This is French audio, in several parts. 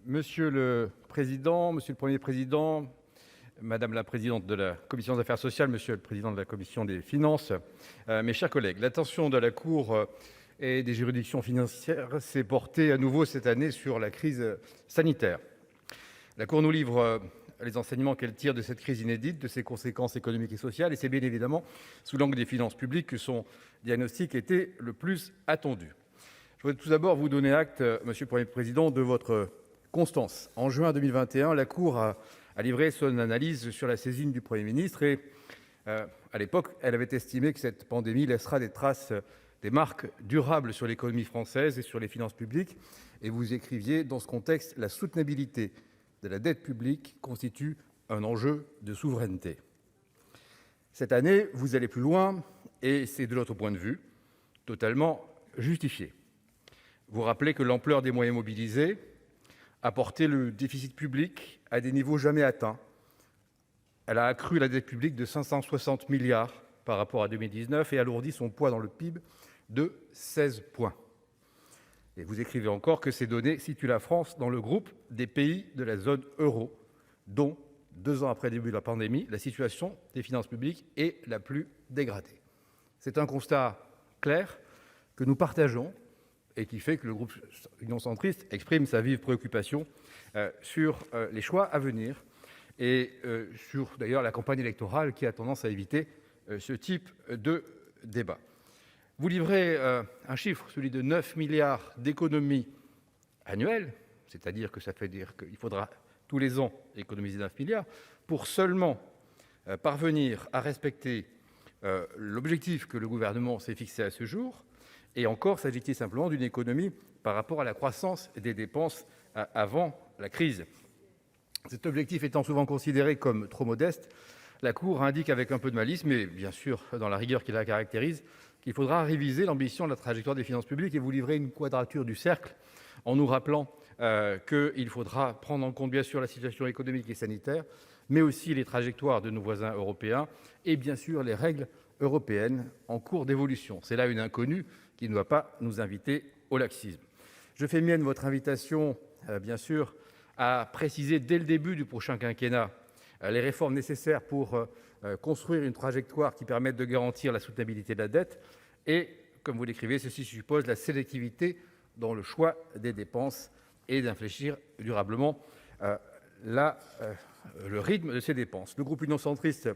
Monsieur le président, monsieur le Premier président, madame la présidente de la commission des affaires sociales, monsieur le président de la commission des finances, mes chers collègues, l'attention de la Cour et des juridictions financières s'est portée à nouveau cette année sur la crise sanitaire. La Cour nous livre les enseignements qu'elle tire de cette crise inédite, de ses conséquences économiques et sociales, et c'est bien évidemment sous l'angle des finances publiques que son diagnostic était le plus attendu. Je voudrais tout d'abord vous donner acte, monsieur le Premier président, de votre constance. En juin 2021, la Cour a livré son analyse sur la saisine du Premier ministre et, à l'époque, elle avait estimé que cette pandémie laissera des traces, des marques durables sur l'économie française et sur les finances publiques. Et vous écriviez, dans ce contexte, la soutenabilité de la dette publique constitue un enjeu de souveraineté. Cette année, vous allez plus loin et c'est, de notre point de vue, totalement justifié. Vous rappelez que l'ampleur des moyens mobilisés a porté le déficit public à des niveaux jamais atteints. Elle a accru la dette publique de 560 milliards par rapport à 2019 et alourdi son poids dans le PIB de 16 points. Et vous écrivez encore que ces données situent la France dans le groupe des pays de la zone euro, dont, 2 ans après le début de la pandémie, la situation des finances publiques est la plus dégradée. C'est un constat clair que nous partageons et qui fait que le groupe Union centriste exprime sa vive préoccupation sur les choix à venir et sur d'ailleurs la campagne électorale qui a tendance à éviter ce type de débat. Vous livrez un chiffre, celui de 9 milliards d'économies annuelles, c'est-à-dire que ça fait dire qu'il faudra tous les ans économiser 9 milliards pour seulement parvenir à respecter l'objectif que le gouvernement s'est fixé à ce jour. Et encore, s'agit-il simplement d'une économie par rapport à la croissance des dépenses avant la crise. Cet objectif étant souvent considéré comme trop modeste, la Cour indique avec un peu de malice, mais bien sûr dans la rigueur qui la caractérise, qu'il faudra réviser l'ambition de la trajectoire des finances publiques et vous livrer une quadrature du cercle en nous rappelant qu'il faudra prendre en compte bien sûr la situation économique et sanitaire, mais aussi les trajectoires de nos voisins européens et bien sûr les règles européennes en cours d'évolution. C'est là une inconnue qui ne doit pas nous inviter au laxisme. Je fais mienne votre invitation, bien sûr, à préciser dès le début du prochain quinquennat les réformes nécessaires pour construire une trajectoire qui permette de garantir la soutenabilité de la dette. Et, comme vous l'écrivez, ceci suppose la sélectivité dans le choix des dépenses et d'infléchir durablement le rythme de ces dépenses. Le groupe Union centriste,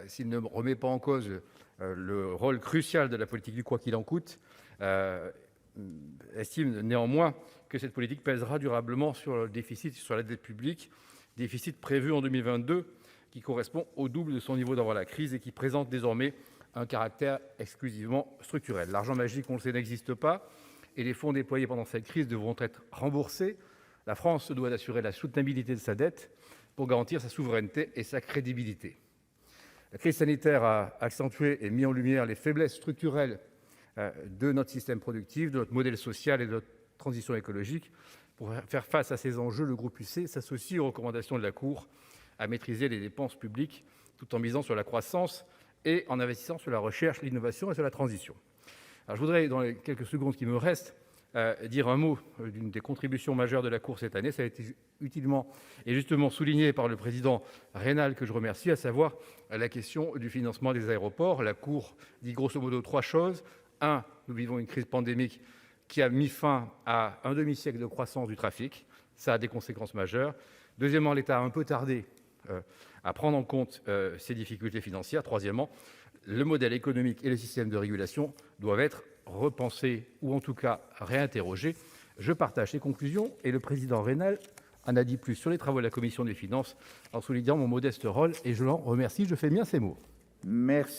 s'il ne remet pas en cause le rôle crucial de la politique du quoi qu'il en coûte, estime néanmoins que cette politique pèsera durablement sur le déficit, sur la dette publique, déficit prévu en 2022 qui correspond au double de son niveau d'avant la crise et qui présente désormais un caractère exclusivement structurel. L'argent magique, on le sait, n'existe pas et les fonds déployés pendant cette crise devront être remboursés. La France se doit d'assurer la soutenabilité de sa dette pour garantir sa souveraineté et sa crédibilité. La crise sanitaire a accentué et mis en lumière les faiblesses structurelles de notre système productif, de notre modèle social et de notre transition écologique. Pour faire face à ces enjeux, le groupe UC s'associe aux recommandations de la Cour à maîtriser les dépenses publiques tout en misant sur la croissance et en investissant sur la recherche, l'innovation et sur la transition. Alors, je voudrais, dans les quelques secondes qui me restent, dire un mot d'une des contributions majeures de la Cour cette année. Ça a été utilement et justement souligné par le président Raynal, que je remercie, à savoir la question du financement des aéroports. La Cour dit grosso modo 3 choses. 1, nous vivons une crise pandémique qui a mis fin à un demi-siècle de croissance du trafic. Ça a des conséquences majeures. Deuxièmement, l'État a un peu tardé à prendre en compte ces difficultés financières. Troisièmement, le modèle économique et le système de régulation doivent être repensés ou en tout cas réinterrogés. Je partage ces conclusions et le président Raynal en a dit plus sur les travaux de la commission des finances en soulignant mon modeste rôle et je l'en remercie. Je fais bien ces mots. Merci.